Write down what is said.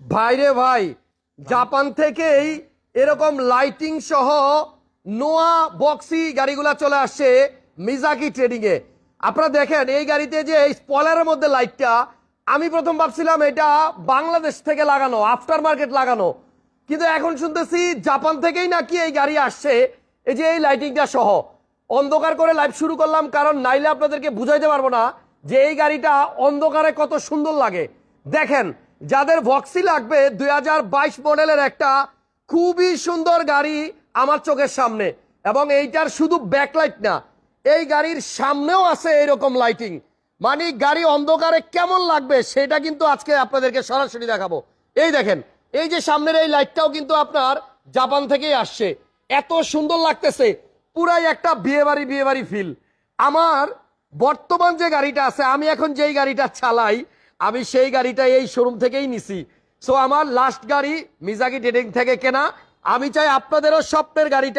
ভাইরে ভাই, জাপান থেকেই এরকম লাইটিং সহ নোয়া বক্সি গাড়িগুলা চলে আসছে মিজাকি ট্রেডিং এ। আপনারা দেখেন এই গাড়িতে যে স্পয়লারের মধ্যে লাইটটা, আমি প্রথম ভাবছিলাম এটা বাংলাদেশ থেকে লাগানো, আফটার মার্কেট লাগানো, কিন্তু এখন শুনতেছি জাপান থেকেই নাকি এই গাড়ি আসছে। এই যে এই লাইটিংটা সহ অন্ধকার করে লাইভ শুরু করলাম, কারণ নাইলে আপনাদেরকে বুঝাইতে পারবো না যে এই গাড়িটা অন্ধকারে কত সুন্দর লাগে। দেখেন, যাদের ভক্সি লাগবে 2022 মডেলের একটা খুবই সুন্দর গাড়ি আমার চোখের সামনে, এবং এইটার শুধু ব্যাকলাইট না, এই গাড়ির সামনেও আছে এইরকম লাইটিং। মানে গাড়ি অন্ধকারে কেমন লাগবে সেটা কিন্তু আজকে আপনাদেরকে সরাসরি দেখাবো। এই দেখেন, এই যে সামনের এই লাইটটাও কিন্তু আপনার জাপান থেকেই আসছে। এত সুন্দর লাগতেছে, পুরাই একটা বিয়ে বাড়ি ফিল। আমার বর্তমান যে গাড়িটা আছে, আমি এখন যেই গাড়িটা চালাই, আমি সেই গাড়িটা এই শোরুম থেকেই নিছি। সো আমার লাস্ট গাড়ি মিজাকি ট্রেডিং থেকে কেনা। আমি চাই আপনাদেরও স্বপ্নের গাড়িটা